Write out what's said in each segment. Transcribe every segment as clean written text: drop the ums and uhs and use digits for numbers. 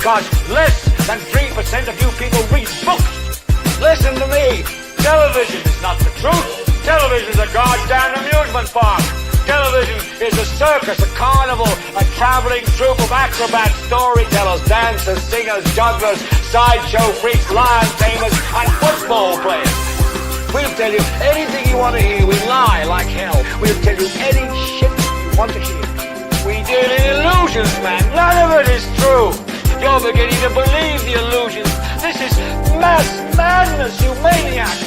because less than 3% of you people read books. Listen to me. Television is not the truth. Television is a goddamn amusement park. Television is a circus, a carnival, a traveling troupe of acrobats, storytellers, dancers, singers, jugglers, sideshow freaks, lion tamers, and football players. We'll tell you anything you want to hear. We lie like hell. We'll tell you any shit you want to hear. We deal in illusions, man. None of it is true. You're beginning to believe the illusions. This is mass madness, you maniac.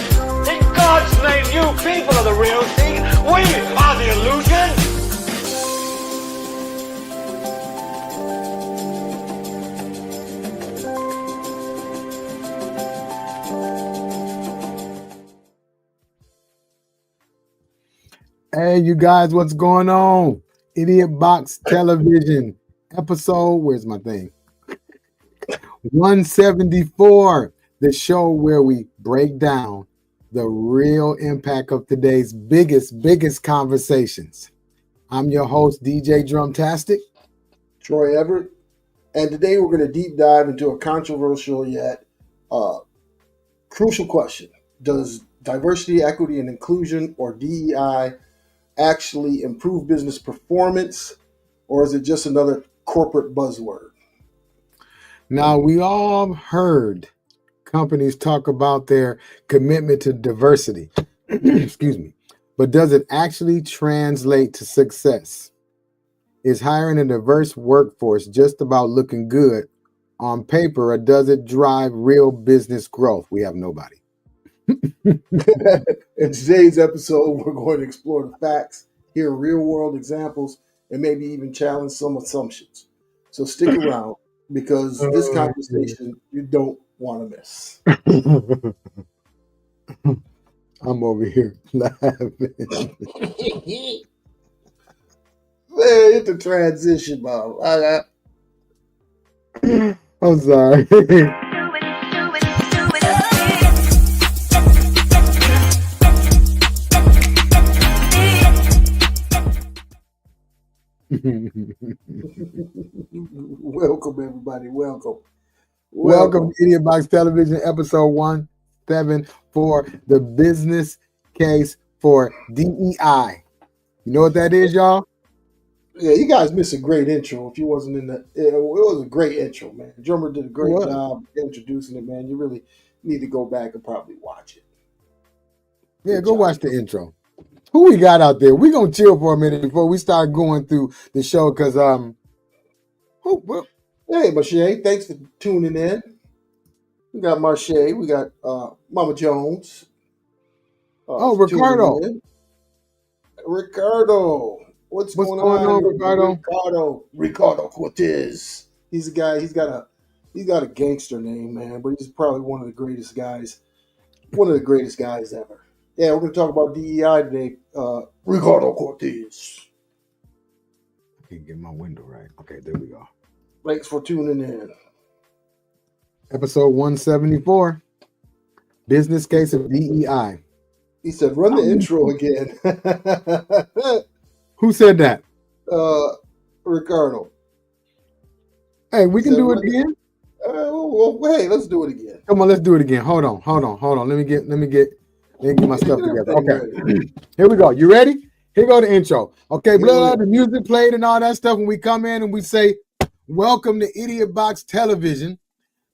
In God's name, you people are the real thing. We are the illusion. Hey, you guys, what's going on? Idiotbox Television episode, where's my thing? 174, the show where we break down the real impact of today's biggest conversations. I'm your host, DJ Drumtastic. Troy Everett. And today we're going to deep dive into a controversial yet crucial question. Does diversity, equity, and inclusion, or DEI, actually improve business performance, or is it just another corporate buzzword? Now, we all heard companies talk about their commitment to diversity, excuse me, but does it actually translate to success? Is hiring a diverse workforce just about looking good on paper, or does it drive real business growth? We have nobody. In today's episode, we're going to explore the facts, hear real-world examples, and maybe even challenge some assumptions. So stick around, because this conversation you don't want to miss. I'm over here laughing. Man, hit the transition, Bob. I'm sorry. Welcome, everybody. Welcome to Idiotbox Television, episode 174, the business case for D.E.I. You know what that is, y'all? Yeah, you guys missed a great intro. If you wasn't in the, it was a great intro, man. Drummer did a great job introducing it, man. You really need to go back and probably watch it. Yeah, go watch the intro. Who we got out there? We're going to chill for a minute before we start going through the show because, hey, Marche, thanks for tuning in. We got Marche. We got Mama Jones. Ricardo. Ricardo. What's going on, Ricardo? Ricardo Cortez. He's a guy, he's got a gangster name, man, but he's probably one of the greatest guys ever. Yeah, we're going to talk about DEI today. Ricardo Cortez. I can't get my window right. Okay, there we go. Thanks for tuning in. Episode 174, business case of DEI. He said, run the intro again. Who said that? Ricardo. Hey, we can do it again? Hey, let's do it again. Come on, let's do it again. Hold on. Let me get my stuff together. Okay. Here we go. You ready? Here go the intro. Okay, the music played and all that stuff. When we come in and we say, welcome to Idiotbox Television,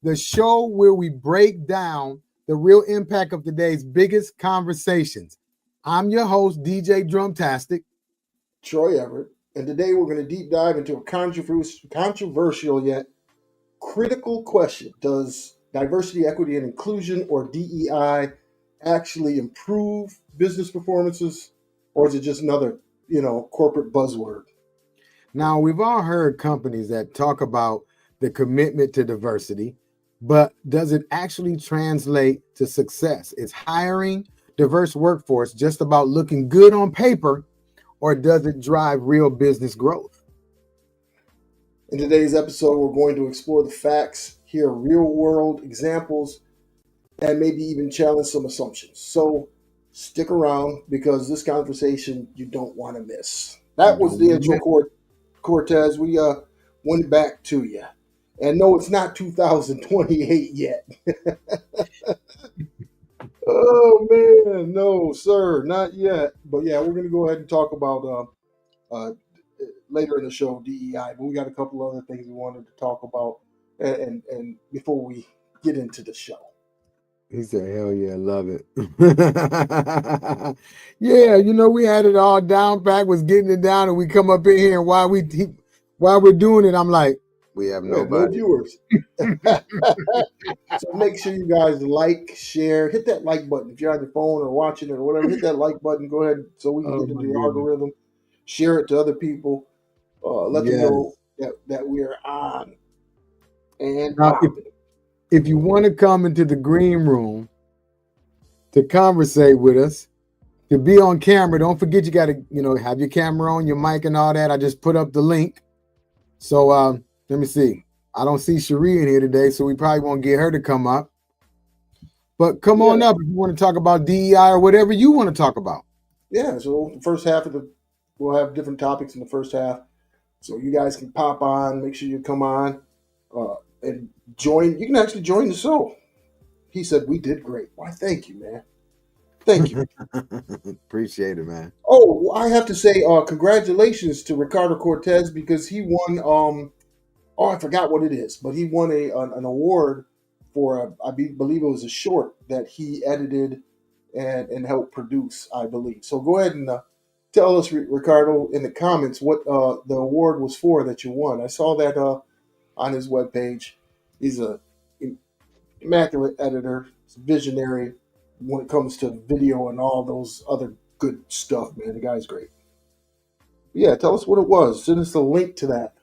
the show where we break down the real impact of today's biggest conversations. I'm your host, DJ Drumtastic. Troy Everett. And today we're going to deep dive into a controversial yet critical question. Does diversity, equity, and inclusion, or DEI, actually improve business performances, or is it just another, corporate buzzword? Now, we've all heard companies that talk about the commitment to diversity, but does it actually translate to success? Is hiring diverse workforce just about looking good on paper, or does it drive real business growth? In today's episode, we're going to explore the facts, hear real-world examples, and maybe even challenge some assumptions. So stick around, because this conversation you don't want to miss. That was the intro, Cortez. We went back to you. And no, it's not 2028 yet. Oh man, no, sir, not yet. But yeah, we're gonna go ahead and talk about uh, later in the show DEI. But we got a couple other things we wanted to talk about, and before we get into the show. He said, hell yeah, love it. Yeah, we had it all down pat, was getting it down, and we come up in here, and while we're doing it, I'm like, we have No nobody. viewers. So make sure you guys like, share, hit that like button if you're on your phone or watching it or whatever. Hit that like button. Go ahead so we can Oh get my into the goodness. algorithm. Share it to other people. Let them know that we are on. And Now, if you want to come into the green room to conversate with us, to be on camera, don't forget you got to, have your camera on, your mic and all that. I just put up the link. So let me see. I don't see Cherie in here today, so we probably won't get her to come up. But come on up if you want to talk about DEI or whatever you want to talk about. Yeah, so the first half we'll have different topics in the first half. So you guys can pop on, make sure you come on and join. You can actually join the show. He said, we did great. Why, thank you, man. Thank you. Appreciate it, man. Oh, I have to say congratulations to Ricardo Cortez because he won I forgot what it is, but he won an award for I believe it was a short that he edited and helped produce, I believe. So go ahead and tell us, Ricardo, in the comments what the award was for that you won. I saw that on his webpage. He's a immaculate editor, visionary when it comes to video and all those other good stuff, man. The guy's great. Yeah, tell us what it was. Send us a link to that.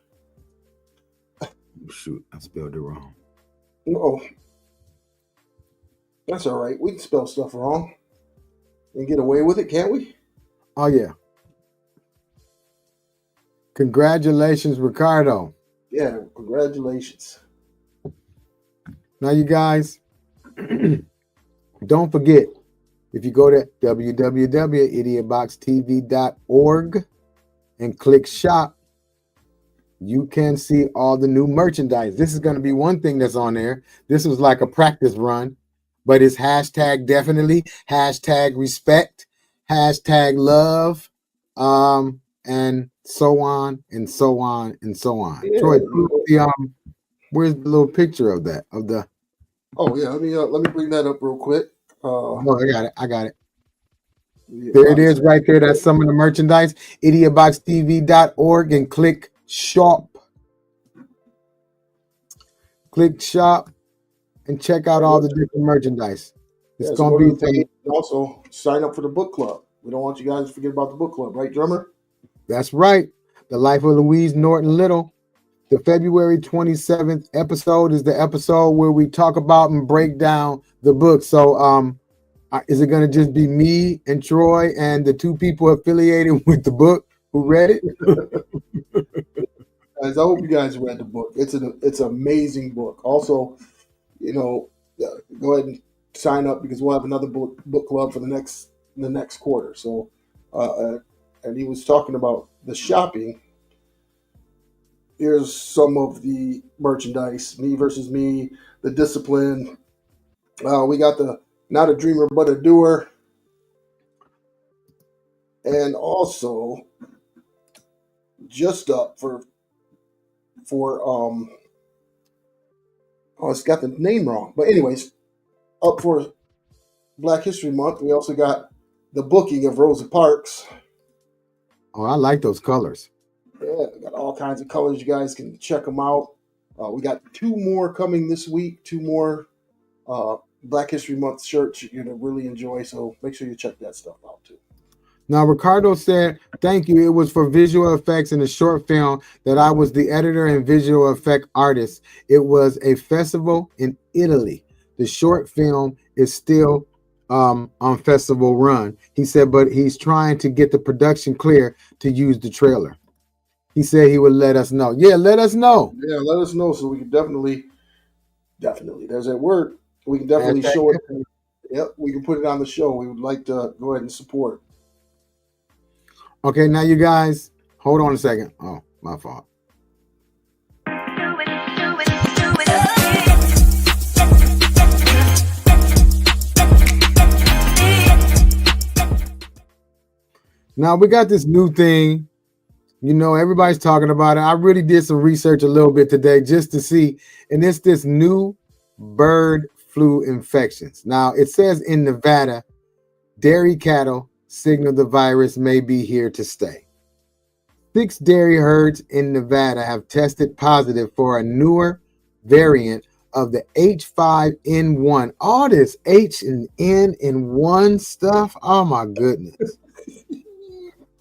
Shoot, I spelled it wrong. Oh, that's all right. We can spell stuff wrong and get away with it, can't we? Oh, yeah. Congratulations, Ricardo. Yeah, congratulations. Now, you guys, don't forget, if you go to www.idiotboxtv.org and click shop, you can see all the new merchandise. This is going to be one thing that's on there. This was like a practice run, but it's hashtag definitely, hashtag respect, hashtag love, and so on and so on and so on. Yeah. Troy, where's the little picture of that? Oh yeah, let me bring that up real quick. Oh, I got it. There it is right there. That's some of the merchandise. Idiotboxtv.org and click shop. Click shop and check out all the different merchandise. It's going to be also sign up for the book club. We don't want you guys to forget about the book club, right, drummer? That's right. The Life of Louise Norton Little. The February 27th episode is the episode where we talk about and break down the book. So is it going to just be me and Troy and the two people affiliated with the book who read it? Guys, I hope you guys read the book. It's an amazing book. Also, go ahead and sign up because we'll have another book club for the next quarter. So, and he was talking about the shopping. Here's some of the merchandise: Me versus Me, The Discipline. We got the Not a Dreamer but a Doer, and also just up for it's got the name wrong, but anyways, up for Black History Month. We also got the booking of Rosa Parks. Oh, I like those colors. Yeah, we got all kinds of colors. You guys can check them out. We got 2 more coming this week. 2 more Black History Month shirts you're going to really enjoy. So make sure you check that stuff out too. Now, Ricardo said, thank you. It was for visual effects in a short film that I was the editor and visual effect artist. It was a festival in Italy. The short film is still on festival run. He said, but he's trying to get the production clear to use the trailer. He said he would let us know. Yeah, let us know. Yeah, let us know so we can definitely, there's that word. We can definitely show it. Yep, we can put it on the show. We would like to go ahead and support. Okay, now you guys, hold on a second. Oh, my fault. Do it. Now we got this new thing. You know, everybody's talking about it. I really did some research a little bit today just to see, and it's this new bird flu infections. Now it says in Nevada, dairy cattle signal the virus may be here to stay. 6 dairy herds in Nevada have tested positive for a newer variant of the H5N1. All this H and N in one stuff. Oh my goodness.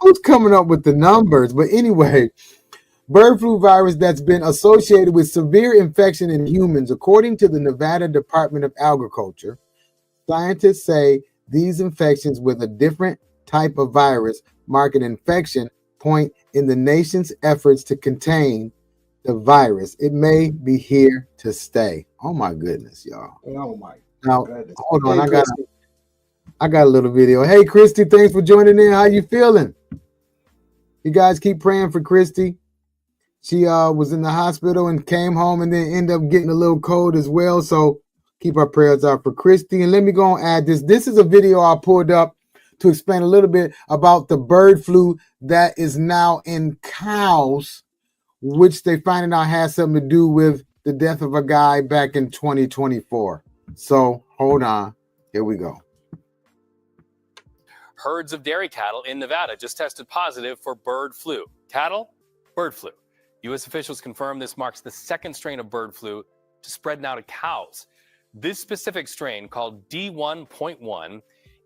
Who's coming up with the numbers? But anyway, bird flu virus that's been associated with severe infection in humans, according to the Nevada Department of Agriculture. Scientists say these infections with a different type of virus mark an infection point in the nation's efforts to contain the virus. It may be here to stay. Oh my goodness, y'all. Oh my now, goodness. Hold on, Hey, I got a little video. Hey, Christy, thanks for joining in. How you feeling? You guys keep praying for Christy. She was in the hospital and came home and then ended up getting a little cold as well. So keep our prayers out for Christy. And let me go and add this. This is a video I pulled up to explain a little bit about the bird flu that is now in cows, which they finding out has something to do with the death of a guy back in 2024. So hold on. Here we go. Herds of dairy cattle in Nevada just tested positive for bird flu. Cattle, bird flu. U.S. officials confirm this marks the second strain of bird flu to spread now to cows. This specific strain, called D.1.1,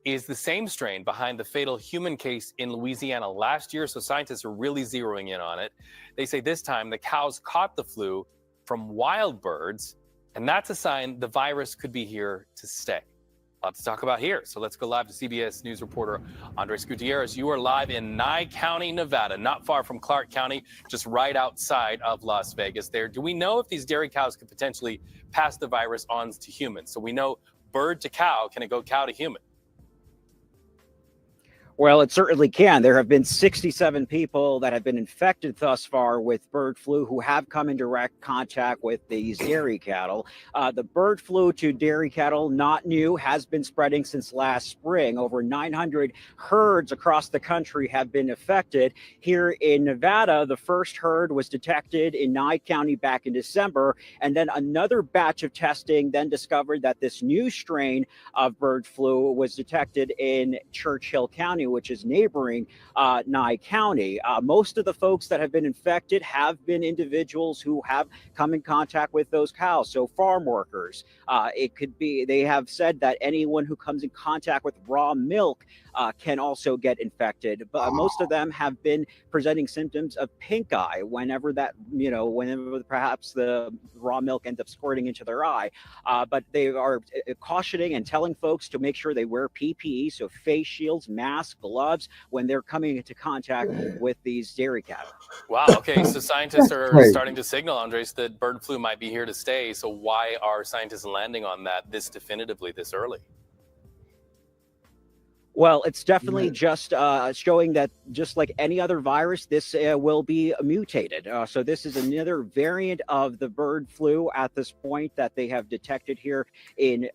is the same strain behind the fatal human case in Louisiana last year, so scientists are really zeroing in on it. They say this time the cows caught the flu from wild birds, and that's a sign the virus could be here to stay. A lot to talk about here, so let's go live to CBS News reporter Andres Gutierrez. You are live in Nye County, Nevada, not far from Clark County, just right outside of Las Vegas there. Do we know if these dairy cows could potentially pass the virus on to humans? So we know bird to cow, can it go cow to human? Well, it certainly can. There have been 67 people that have been infected thus far with bird flu who have come in direct contact with these dairy cattle. The bird flu to dairy cattle, not new, has been spreading since last spring. Over 900 herds across the country have been affected. Here in Nevada, the first herd was detected in Nye County back in December, and then another batch of testing then discovered that this new strain of bird flu was detected in Churchill County, which is neighboring Nye County. Most of the folks that have been infected have been individuals who have come in contact with those cows. So farm workers, it could be, they have said that anyone who comes in contact with raw milk can also get infected. But most of them have been presenting symptoms of pink eye whenever that, whenever perhaps the raw milk ends up squirting into their eye. But they are cautioning and telling folks to make sure they wear PPE, so face shields, masks, gloves, when they're coming into contact with these dairy cattle. Wow. Okay. So scientists are starting to signal, Andres, that bird flu might be here to stay. So why are scientists landing on that this definitively this early? Well, it's definitely just showing that just like any other virus, this will be mutated. So this is another variant of the bird flu at this point that they have detected here in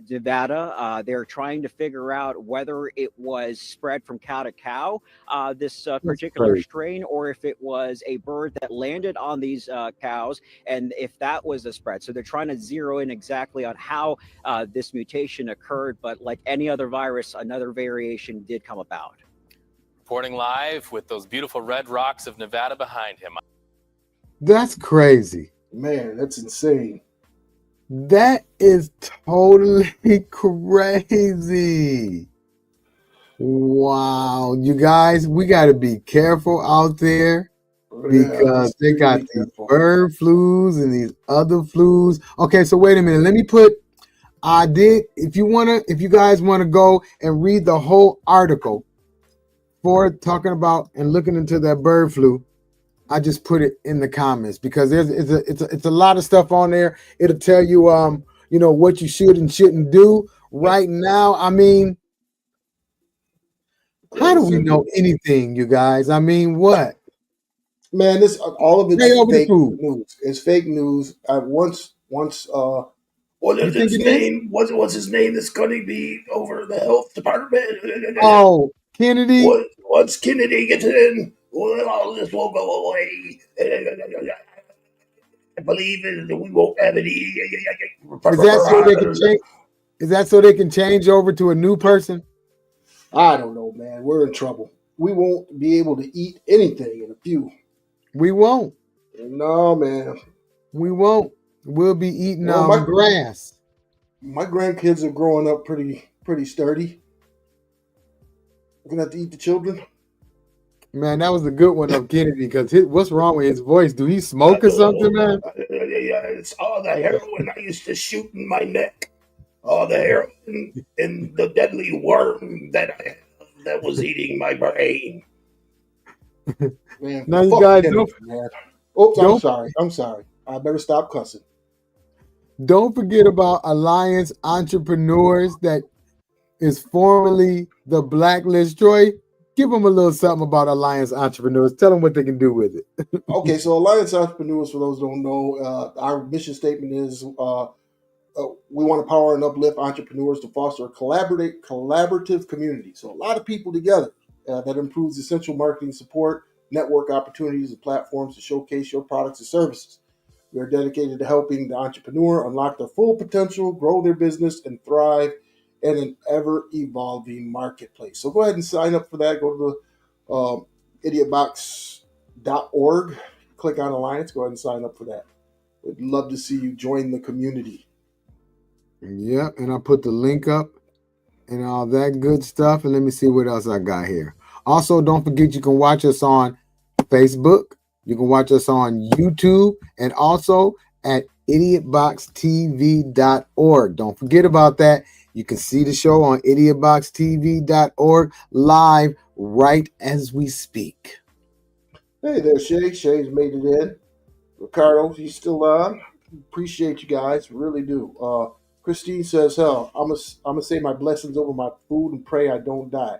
Nevada. They're trying to figure out whether it was spread from cow to cow, this particular strain, or if it was a bird that landed on these cows, and if that was a spread. So they're trying to zero in exactly on how this mutation occurred. But like any other virus, another variation did come about. Reporting live with those beautiful red rocks of Nevada behind him. That's crazy. Man, that's insane. That is totally crazy. Wow. You guys, we got to be careful out there because they got these bird flus and these other flus. Okay, so wait a minute. Let me put if you guys want to go and read the whole article for talking about and looking into that bird flu, I just put it in the comments because it's a lot of stuff on there. It'll tell you what you should and shouldn't do right now. I mean, how do we know anything, you guys? I mean, what? Man, all of it is fake news. It's fake news. What's his name? What's his name that's going to be over the health department? Oh, Kennedy. Once Kennedy gets in, well, all this will go away. I believe we won't have any. Is that so they can change? Is that so they can change over to a new person? I don't know, man. We're in trouble. We won't be able to eat anything in a few. We won't. No, man. We won't. We'll be eating grass. My grandkids are growing up pretty sturdy. We're gonna have to eat the children. Man, that was a good one of Kennedy because what's wrong with his voice? Do he smoke or something, man? It's all the heroin I used to shoot in my neck. All the heroin and the deadly worm that was eating my brain. Man, now you guys don't. Oops, I'm sorry. I better stop cussing. Don't forget about Alliance Entrepreneurs that is formerly the Blacklist. Troy, give them a little something about Alliance Entrepreneurs. Tell them what they can do with it. Okay, so Alliance Entrepreneurs, for those who don't know, our mission statement is we want to power and uplift entrepreneurs to foster a collaborative community. So a lot of people together that improves essential marketing support, network opportunities, and platforms to showcase your products and services. We are dedicated to helping the entrepreneur unlock their full potential, grow their business, and thrive in an ever-evolving marketplace. So go ahead and sign up for that. Go to the idiotbox.org, click on Alliance, go ahead and sign up for that. We'd love to see you join the community. Yep, and I put the link up and all that good stuff. And let me see what else I got here. Also, don't forget you can watch us on Facebook. You can watch us on YouTube and also at idiotboxtv.org. Don't forget about that. You can see the show on idiotboxtv.org live right as we speak. Hey there, Shay. Shay's made it in. Ricardo, he's still on. Appreciate you guys. Really do. Christine says, hell, I'm gonna say my blessings over my food and pray I don't die.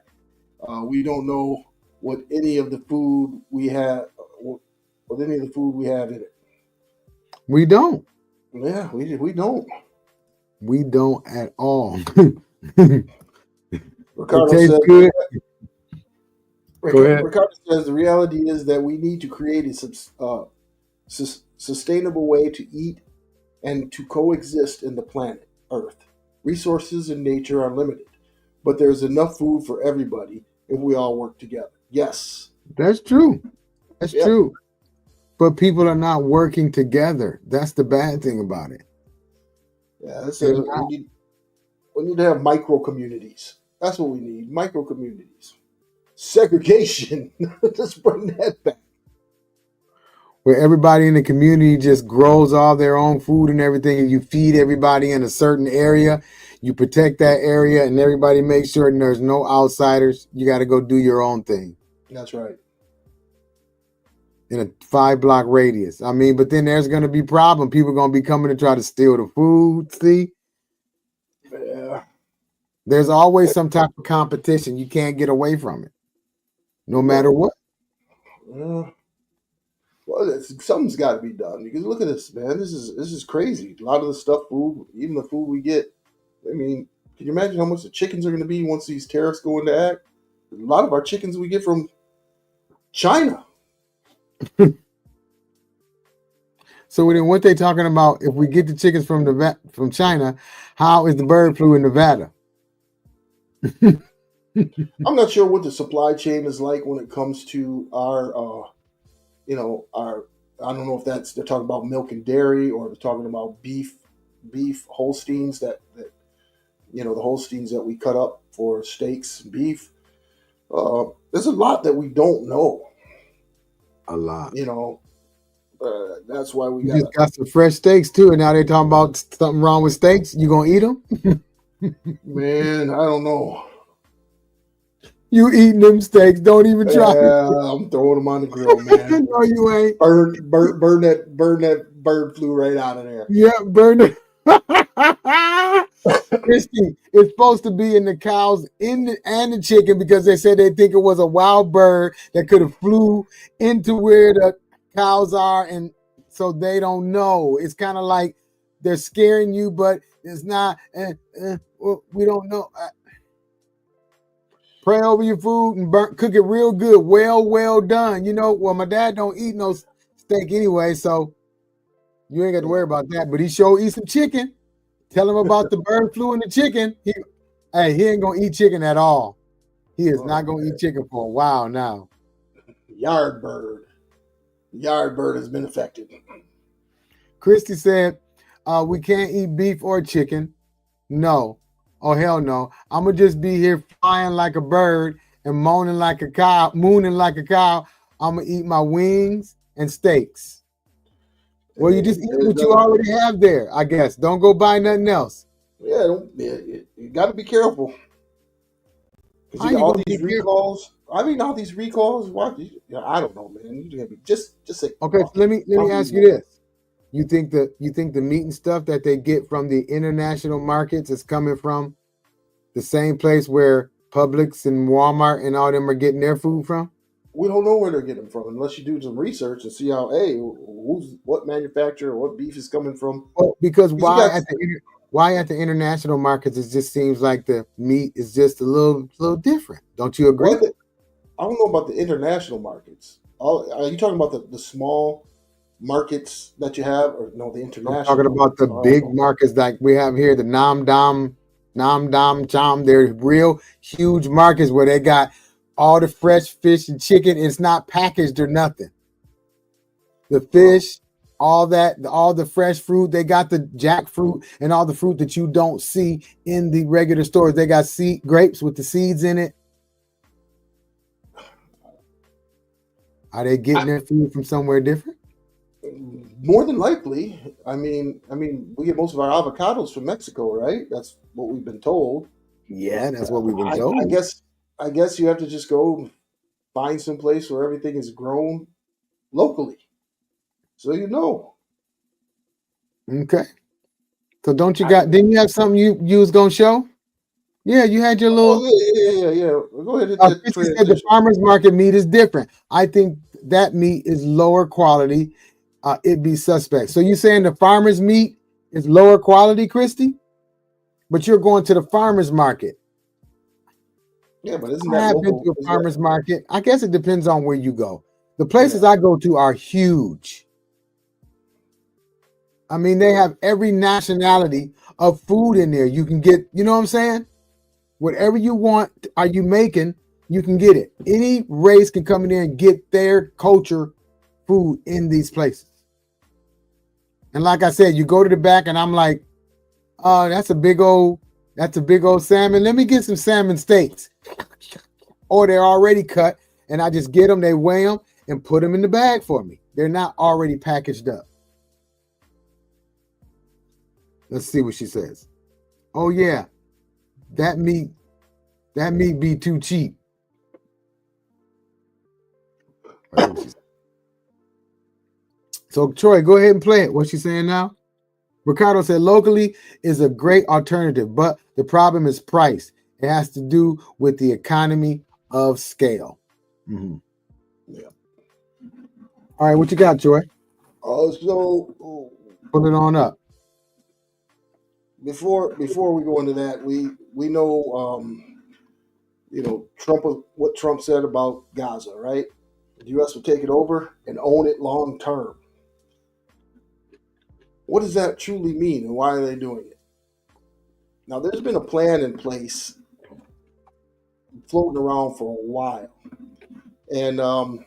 We don't know what any of the food we have, what any of the food we have in it. We don't. Yeah, we don't. We don't at all. Ricardo it tastes says, good. Go ahead. Ricardo says the reality is that we need to create a sustainable way to eat and to coexist in the planet Earth. Resources in nature are limited, but there's enough food for everybody if we all work together. Yes. That's true. That's true. But people are not working together. That's the bad thing about it. Yeah, we need to have micro communities. That's what we need. Micro communities. Segregation. Let's bring that back. Where everybody in the community just grows all their own food and everything, and you feed everybody in a certain area. You protect that area, and everybody makes sure there's no outsiders. You got to go do your own thing. That's right. In a 5-block radius. I mean, but then there's going to be problem. People are going to be coming to try to steal the food. See? Yeah. There's always some type of competition. You can't get away from it. No matter what. Well, something's got to be done because look at this, man. This is crazy. A lot of the stuff, food, even the food we get. I mean, can you imagine how much the chickens are going to be once these tariffs go into act? A lot of our chickens we get from China. So then, what they talking about? If we get the chickens from China, how is the bird flu in Nevada? I'm not sure what the supply chain is like when it comes to our I don't know if they're talking about milk and dairy or they're talking about beef Holsteins that the Holsteins that we cut up for steaks and beef. There's a lot that we don't know. A lot. That's why we just got some fresh steaks too, and now they're talking about something wrong with steaks. You gonna eat them? Man, I don't know. You eating them steaks? Don't even try. I'm throwing them on the grill, man. No, you ain't. Burn that bird flu right out of there. Yeah, burn it. Christy, it's supposed to be in the cows and the chicken because they said they think it was a wild bird that could have flew into where the cows are, and so they don't know. It's kind of like they're scaring you, but it's not. We don't know. Pray over your food and cook it real good. Well done. You know, well, my dad don't eat no steak anyway, so you ain't got to worry about that. But he sure eat some chicken. Tell him about the bird flu and the chicken. He ain't gonna eat chicken at all. He is not gonna eat chicken for a while now. Yard bird has been affected. Christy said, we can't eat beef or chicken. No. Oh, hell no. I'm going to just be here flying like a bird and mooning like a cow. I'm going to eat my wings and steaks. Well, you just eat what you already have there, I guess. Don't go buy nothing else. Yeah, you got to be careful. Because all these recalls. I mean, all these recalls. I don't know, man. You just say. Okay, so let me ask you this. You think the meat and stuff that they get from the international markets is coming from the same place where Publix and Walmart and all them are getting their food from? We don't know where they're getting them from unless you do some research and see how what manufacturer, what beef is coming from. Well, because why at the international markets it just seems like the meat is just a little different. Don't you agree? Well, I don't know about the international markets. Are you talking about the small markets that you have, or no, the international? I'm talking about the big markets like we have here, the Nam Dam Cham. They're real huge markets where they got all the fresh fish and chicken. It's not packaged or nothing. The fish, all the fresh fruit. They got the jackfruit and all the fruit that you don't see in the regular stores. They got grapes with the seeds in it. Are they getting their food from somewhere different? More than likely. I mean, we get most of our avocados from Mexico, right? That's what we've been told. Yeah, that's what we've been told. I guess you have to just go find some place where everything is grown locally, so you know. Okay. So didn't you have something you was gonna show? Yeah, you had your little. Yeah. Go ahead. Said the farmer's market meat is different. I think that meat is lower quality. It'd be suspect. So you saying the farmer's meat is lower quality, Christy? But you're going to the farmer's market. Yeah, but isn't that local? I have been to a farmer's market. I guess it depends on where you go. The places I go to are huge. I mean, they have every nationality of food in there. You can get, you know what I'm saying? Whatever you want, are you making, you can get it. Any race can come in there and get their culture food in these places. And like I said, you go to the back and I'm like, oh, that's a big old salmon. Let me get some salmon steaks. Or they're already cut and I just get them, they weigh them and put them in the bag for me. They're not already packaged up. Let's see what she says. Oh yeah, that meat be too cheap. So Troy, go ahead and play it. What's she saying now? Ricardo said locally is a great alternative, but the problem is price. It has to do with the economy of scale. Mm-hmm. Yeah. All right, what you got, Troy? So put it on up. Before we go into that, we know what Trump said about Gaza, right? The U.S. will take it over and own it long term. What does that truly mean, and why are they doing it? Now, there's been a plan in place floating around for a while, and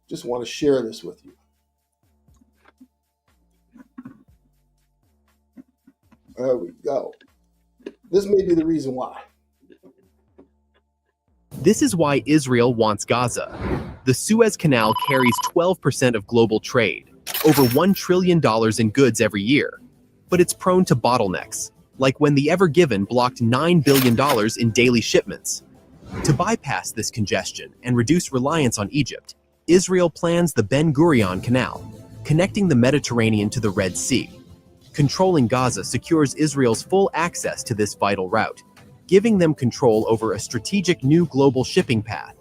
just want to share this with you. There we go. This may be the reason why. This is why Israel wants Gaza. The Suez Canal carries 12% of global trade, over $1 trillion in goods every year. But it's prone to bottlenecks, like when the Ever Given blocked $9 billion in daily shipments. To bypass this congestion and reduce reliance on Egypt, Israel plans the Ben Gurion Canal, connecting the Mediterranean to the Red Sea. Controlling Gaza secures Israel's full access to this vital route, giving them control over a strategic new global shipping path.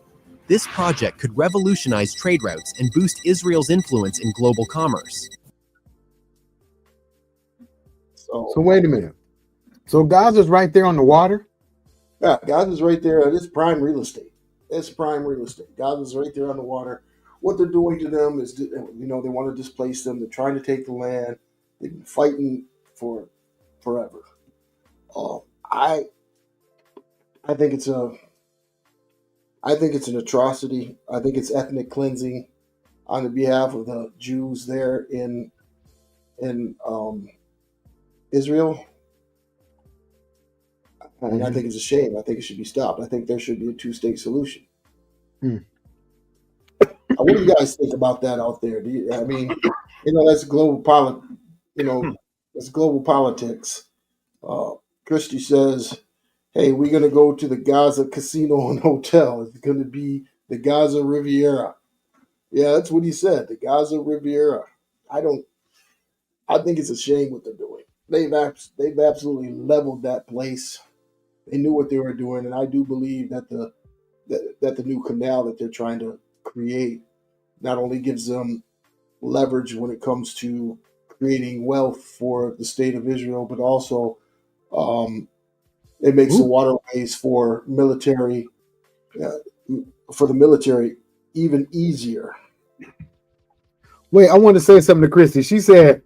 This project could revolutionize trade routes and boost Israel's influence in global commerce. So wait a minute. So Gaza's right there on the water? Yeah, Gaza's right there. It's prime real estate. It's prime real estate. Gaza's right there on the water. What they're doing to them is, they want to displace them. They're trying to take the land. They've been fighting for forever. I think it's an atrocity. I think it's ethnic cleansing on the behalf of the Jews there in Israel. And I think it's a shame. I think it should be stopped. I think there should be a two-state solution. What do you guys think about that out there? That's global that's global politics. Christy says, hey, we're going to go to the Gaza Casino and Hotel. It's going to be the Gaza Riviera. Yeah, that's what he said, the Gaza Riviera. I think it's a shame what they're doing. They've absolutely leveled that place. They knew what they were doing, and I do believe that the new canal that they're trying to create not only gives them leverage when it comes to creating wealth for the state of Israel, but also it makes the waterways for the military even easier. Wait, I want to say something to Christy. She said,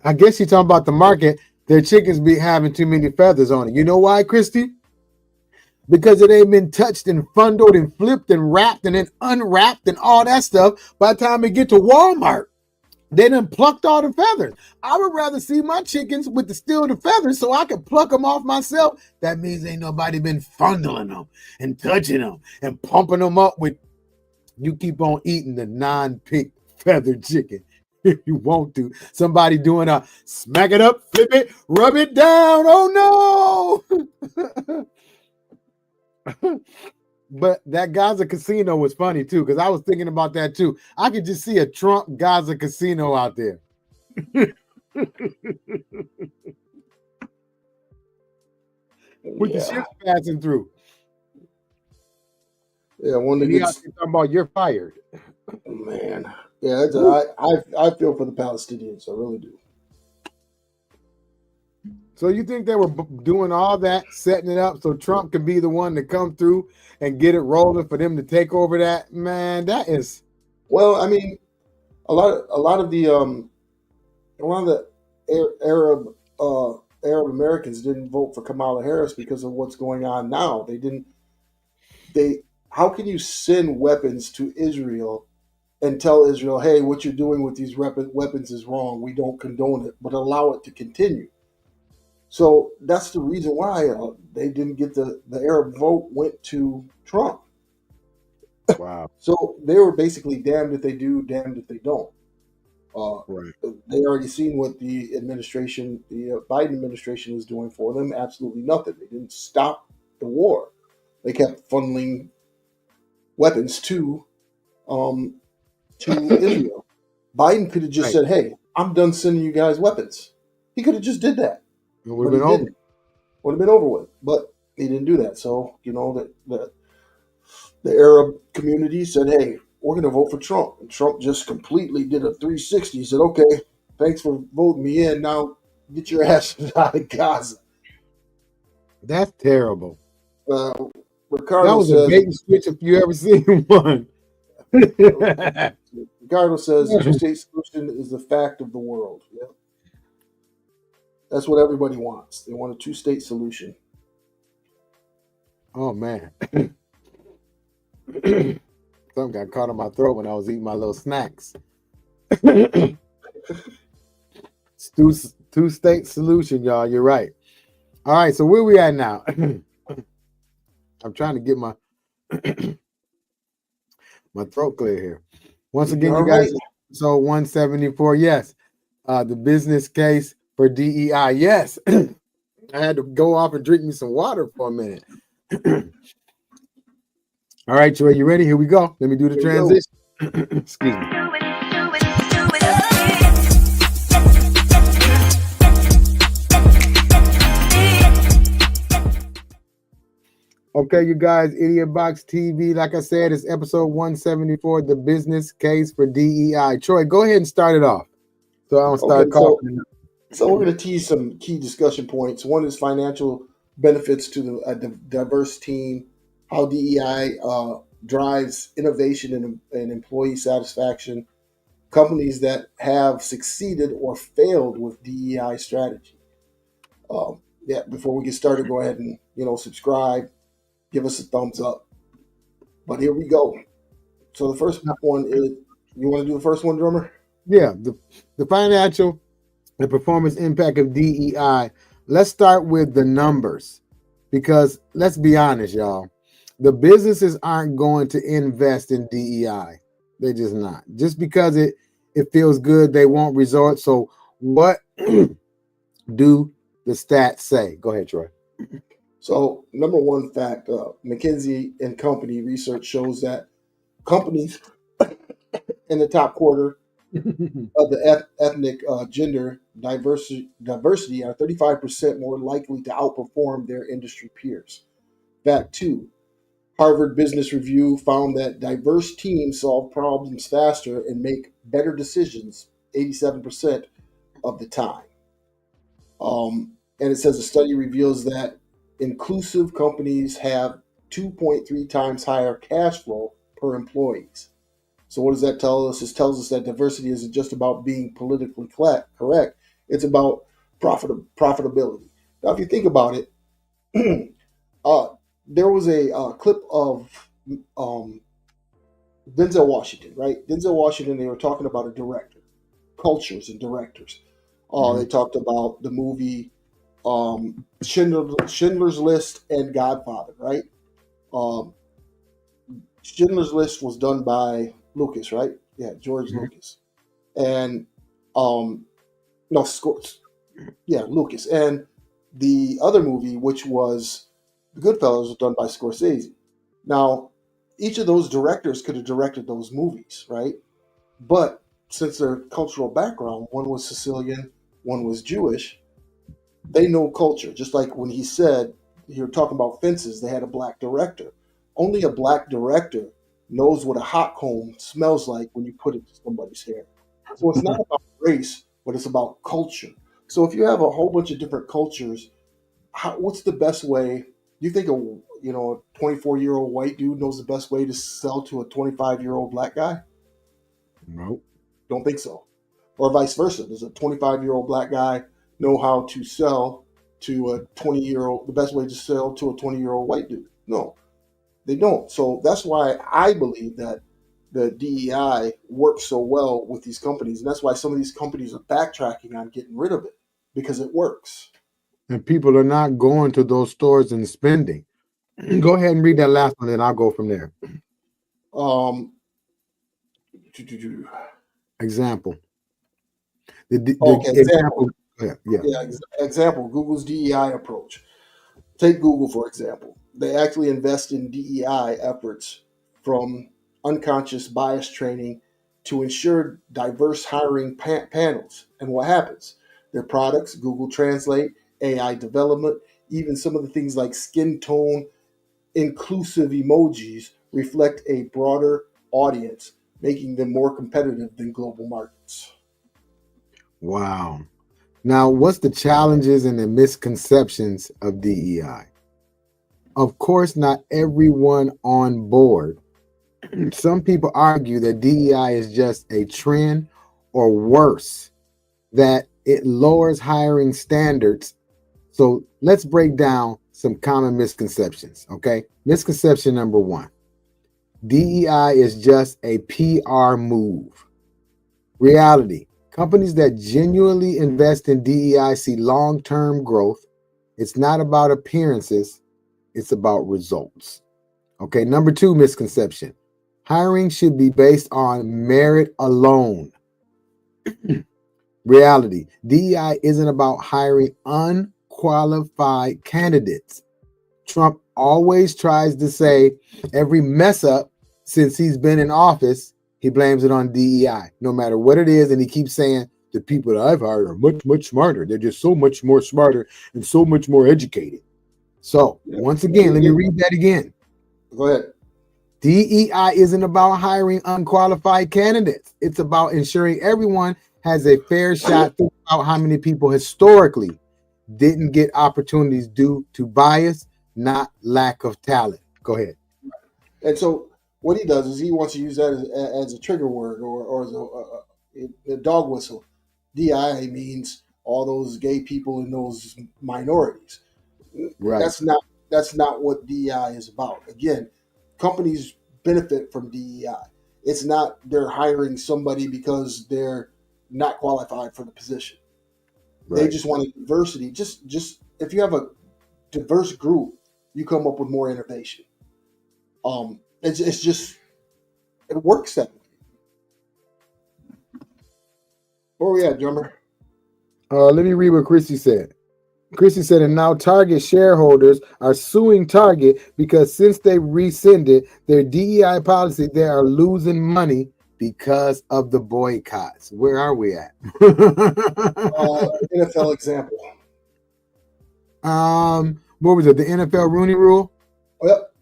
I guess she's talking about the market. Their chickens be having too many feathers on it. You know why, Christy? Because it ain't been touched and fundled and flipped and wrapped and then unwrapped and all that stuff. By the time it get to Walmart, they done plucked all the feathers. I would rather see my chickens with the feathers so I can pluck them off myself. That means ain't nobody been fundling them and touching them and pumping them up with. You keep on eating the non-picked feathered chicken. If you want to. Somebody doing a smack it up, flip it, rub it down. Oh no. But that Gaza Casino was funny too, because I was thinking about that too. I could just see a Trump Gaza Casino out there. With the ships passing through. Yeah, one that gets talking about you're fired. Man. Yeah, I feel for the Palestinians. I really do. So you think they were doing all that, setting it up so Trump could be the one to come through and get it rolling for them to take over that? Man, that is. Well, I mean, a lot of the Arab Americans didn't vote for Kamala Harris because of what's going on now. How can you send weapons to Israel and tell Israel, hey, what you're doing with these weapons is wrong. We don't condone it, but allow it to continue. So that's the reason why they didn't get the Arab vote went to Trump. Wow. So they were basically damned if they do, damned if they don't. Right. They already seen what the Biden administration was doing for them. Absolutely nothing. They didn't stop the war. They kept funneling weapons to Israel. Biden could have just said, hey, I'm done sending you guys weapons. He could have just did that. It would have been over. Would have been over with. But he didn't do that. So, the Arab community said, hey, we're going to vote for Trump. And Trump just completely did a 360. He said, okay, thanks for voting me in. Now get your asses out of Gaza. That's terrible. Ricardo that was says, a bait and switch if you ever seen one. Ricardo says the two-state solution is the fact of the world. Yeah. That's what everybody wants. They want a two-state solution. Oh, man. Something got caught in my throat when I was eating my little snacks. Two-state solution, y'all. You're right. All right, so where we at now? I'm trying to get my my throat clear here. Once again, you guys, so 174, yes. The business case for D.E.I. Yes. I had to go off and drink me some water for a minute. All right, Troy, you ready? Here we go. Let me do the transition. Excuse me. Okay, you guys, Idiotbox TV, like I said, it's episode 174, the business case for D.E.I. Troy, go ahead and start it off. So I don't start coughing. So we're going to tease some key discussion points. One is financial benefits to a diverse team, how DEI drives innovation and employee satisfaction, companies that have succeeded or failed with DEI strategy. Yeah, before we get started, go ahead and subscribe, give us a thumbs up. But here we go. So the first one is, you want to do the first one, drummer? Yeah, the financial, the performance impact of DEI. Let's start with the numbers, because let's be honest, y'all. The businesses aren't going to invest in DEI. They're just not. Just because it feels good, they won't resort. So what do the stats say? Go ahead, Troy. So number one fact, McKinsey and Company research shows that companies in the top quarter of the ethnic gender diversity are 35% more likely to outperform their industry peers. Fact two, Harvard Business Review found that diverse teams solve problems faster and make better decisions 87% of the time. And it says a study reveals that inclusive companies have 2.3 times higher cash flow per employees. So what does that tell us? It tells us that diversity isn't just about being politically correct. It's about profitability. Now, if you think about it, there was a clip of Denzel Washington, right? Denzel Washington, they were talking about a director, cultures and directors. They talked about the movie Schindler's List and Godfather, right? Schindler's List was done by Lucas, right? Yeah, George Lucas. And Lucas. And the other movie, which was The Goodfellas, was done by Scorsese. Now, each of those directors could have directed those movies, right? But since their cultural background, one was Sicilian, one was Jewish, they know culture. Just like when he said, you're talking about Fences, they had a black director. Only a black director knows what a hot comb smells like when you put it to somebody's hair. So it's not about race, but it's about culture. So if you have a whole bunch of different cultures, what's the best way? You think a 24-year-old white dude knows the best way to sell to a 25-year-old black guy? Nope. Don't think so. Or vice versa. Does a 25-year-old black guy know how to sell to a 20-year-old, the best way to sell to a 20-year-old white dude? No, they don't. So that's why I believe that the DEI works so well with these companies. And that's why some of these companies are backtracking on getting rid of it, because it works. And people are not going to those stores and spending. Go ahead and read that last one, and I'll go from there. Example. Example. Yeah. Example, Google's DEI approach. Take Google, for example. They actually invest in DEI efforts, from unconscious bias training to ensure diverse hiring panels. And what happens? Their products, Google Translate, AI development, even some of the things like skin tone, inclusive emojis reflect a broader audience, making them more competitive than global markets. Wow. Now, what's the challenges and the misconceptions of DEI? Of course, not everyone on board. Some people argue that DEI is just a trend, or worse, that it lowers hiring standards. So let's break down some common misconceptions, okay? Misconception number one: DEI is just a PR move. Reality: companies that genuinely invest in DEI see long-term growth. It's not about appearances, it's about results. Okay, number two misconception: hiring should be based on merit alone. Reality: DEI isn't about hiring unqualified candidates. Trump always tries to say every mess up since he's been in office, he blames it on DEI, no matter what it is. And he keeps saying the people that I've hired are much, much smarter. They're just so much more smarter and so much more educated. So once again, let me read that again. Go ahead. DEI isn't about hiring unqualified candidates. It's about ensuring everyone has a fair shot. Think about how many people historically didn't get opportunities due to bias, not lack of talent. Go ahead. And so what he does is he wants to use that as a trigger word or as a dog whistle. DI means all those gay people in those minorities. Right. That's not what DEI is about. Again, companies benefit from DEI. It's not they're hiring somebody because they're not qualified for the position. Right. They just want a diversity. Just if you have a diverse group, you come up with more innovation. It's just it works that way. Where are we at, drummer? Let me read what Chrissy said. Chrissy said, and now Target shareholders are suing Target because since they rescinded their DEI policy, they are losing money because of the boycotts. Where are we at? NFL example. What was it? The NFL Rooney Rule? Yep.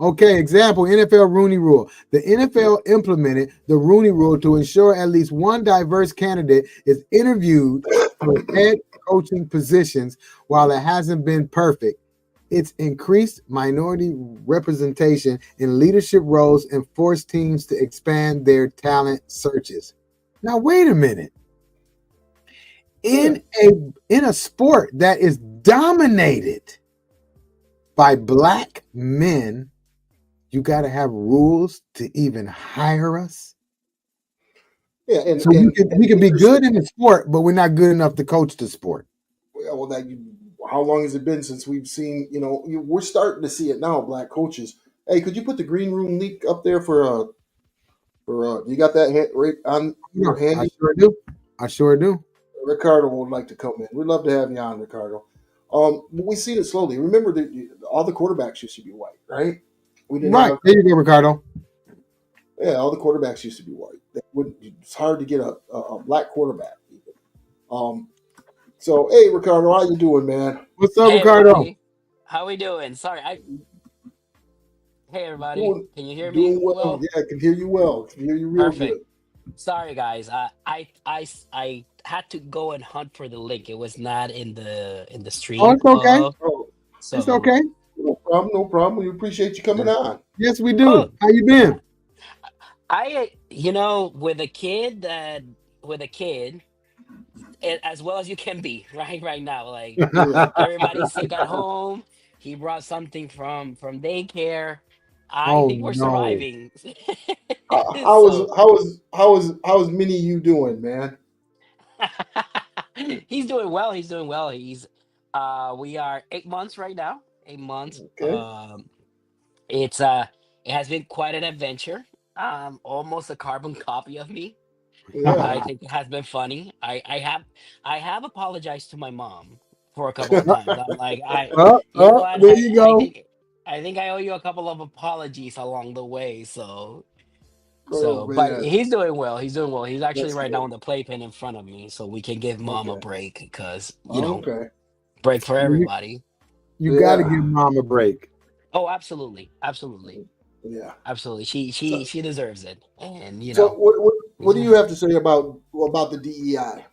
Okay, example, NFL Rooney Rule. The NFL implemented the Rooney Rule to ensure at least one diverse candidate is interviewed for head coaching positions. While it hasn't been perfect, it's increased minority representation in leadership roles and forced teams to expand their talent searches. Now, wait a minute. In a sport that is dominated by black men, you got to have rules to even hire us. Yeah, and so we can be good in the sport, but we're not good enough to coach the sport. Well, how long has it been since we've seen? We're starting to see it now. Black coaches. Hey, could you put the green room link up there for you got that right on your handy? I sure do. Ricardo would like to come in. We'd love to have you on, Ricardo. But we see it slowly. Remember that all the quarterbacks used to be white, right? We didn't right. There you go, Ricardo. Yeah, all the quarterbacks used to be white. It's hard to get a black quarterback. So, hey, Ricardo, how you doing, man? What's up, Ricardo? Everybody. How we doing? Sorry, Hey, everybody. Can you hear me? Doing well. Yeah, I can hear you well. I can hear you real Perfect. good. Sorry, guys. I had to go and hunt for the link. It was not in the stream. Oh, it's okay. So it's okay. No problem. We appreciate you coming on. Yes, we do. Oh. How you been? With a kid, as well as you can be right now. Like everybody's sick at home. He brought something from daycare. I think we're surviving. How is Mini you doing, man? He's doing well. He's we are 8 months right now. 8 months. Okay. It has been quite an adventure. Almost a carbon copy of me. Yeah. I think it has been funny. I have apologized to my mom for a couple of times. I'm like, there you go. I think I owe you a couple of apologies along the way. So, Oh, but man. he's doing well. He's actually That's right good. now on the playpen in front of me, so we can give mom a break because Okay. break for everybody. You got to give mom a break. Oh, absolutely. Yeah. Absolutely. She deserves it. And So what do you have to say about the DEI?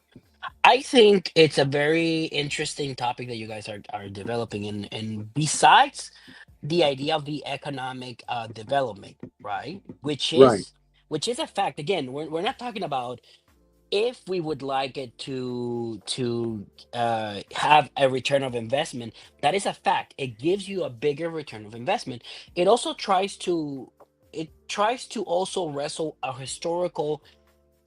I think it's a very interesting topic that you guys are developing, and besides the idea of the economic development, right? Which is a fact. Again, we're not talking about if we would like it to have a return of investment. That is a fact. It gives you a bigger return of investment. It also tries to also wrestle a historical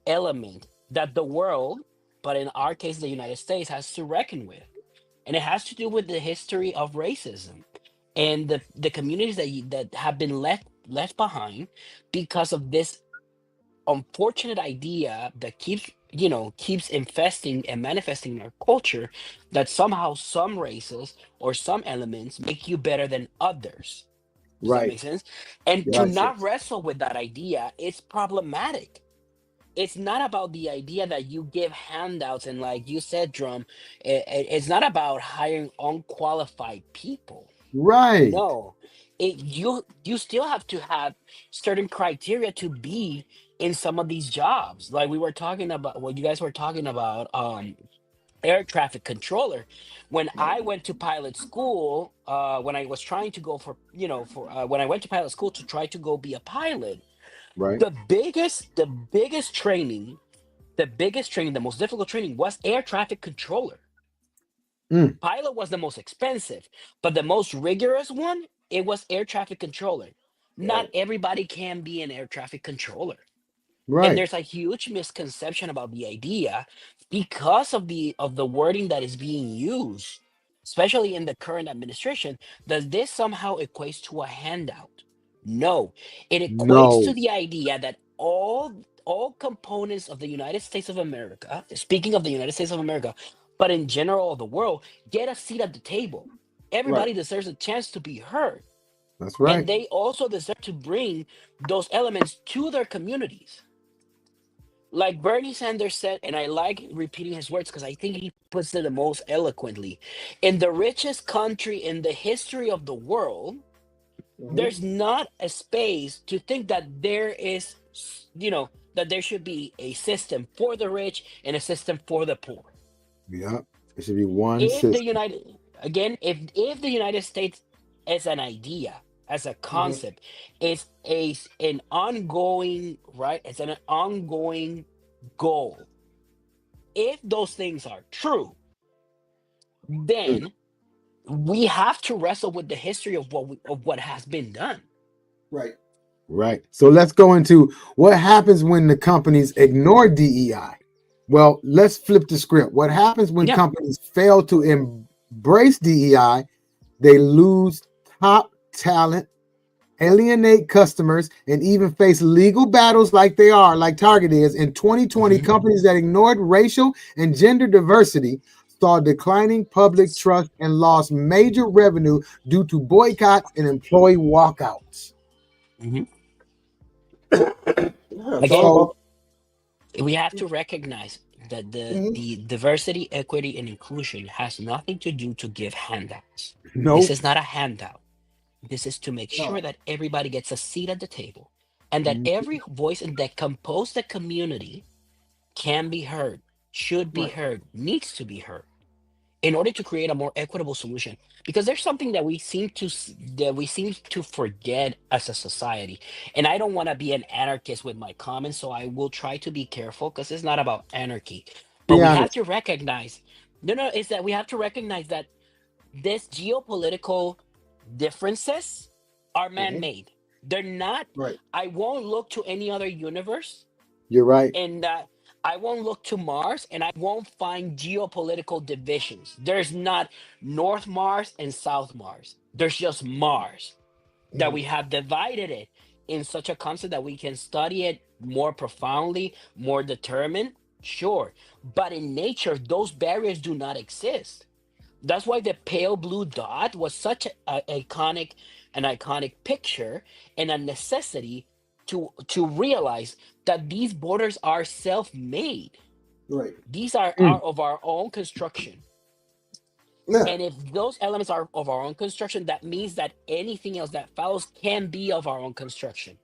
element that the world, but in our case the United States, has to reckon with, and it has to do with the history of racism and the communities that have been left behind because of this unfortunate idea that keeps infesting and manifesting in our culture, that somehow some races or some elements make you better than others. Does that make sense? And to not wrestle with that idea, it's problematic. It's not about the idea that you give handouts, and like you said, Drum, it's not about hiring unqualified people. Right. No, you still have to have certain criteria to be in some of these jobs. Like we were talking about, what you guys were talking about, air traffic controller. When I went to pilot school, when I was trying to go for, when I went to pilot school to try to go be a pilot, Right. the biggest training, the most difficult training was air traffic controller. Mm. Pilot was the most expensive, but the most rigorous one, it was air traffic controller. Not everybody can be an air traffic controller. And Right. there's a huge misconception about the idea because of the wording that is being used, especially in the current administration. Does this somehow equates to a handout? No, it equates to No. the idea that all components of the United States of America, speaking of the United States of America, but in general of the world, get a seat at the table. Right. Everybody deserves a chance to be heard, That's and right. they also deserve to bring those elements to their communities. Like Bernie Sanders said, and I like repeating his words because I think he puts it the most eloquently. In the richest country in the history of the world, there's not a space to think that there is, that there should be a system for the rich and a system for the poor. Yeah. It should be one If the system. United, again, if the United States as an idea, as a concept, is an ongoing, right? It's an ongoing goal. If those things are true, then we have to wrestle with the history of what has been done. Right. Right. So let's go into what happens when the companies ignore DEI. Well, let's flip the script. What happens when Yeah. companies fail to embrace DEI? They lose top talent, alienate customers, and even face legal battles like Target is. In 2020, companies that ignored racial and gender diversity saw declining public trust and lost major revenue due to boycotts and employee walkouts. Yeah, it's Again, all about we have to recognize that the diversity, equity, and inclusion has nothing to do to give handouts. No. This is not a handout. This is to make sure No. that everybody gets a seat at the table and that every voice that compose the community can be heard, should be Right. heard, needs to be heard in order to create a more equitable solution. Because there's something that we seem to forget as a society. And I don't want to be an anarchist with my comments, so I will try to be careful because it's not about anarchy. But Be we have honest. to recognize, no, it's that we have to recognize that this geopolitical differences are man-made. They're not. Right. I won't look to any other universe, You're right. and I won't look to Mars, and I won't find geopolitical divisions. There's not North Mars and South Mars. There's just Mars. That we have divided it in such a concept that we can study it more profoundly, more determined. Sure, but in nature, those barriers do not exist. That's why the pale blue dot was such an iconic picture and a necessity to realize that these borders are self-made. Right. These are of our own construction. Yeah. And if those elements are of our own construction, that means that anything else that follows can be of our own construction.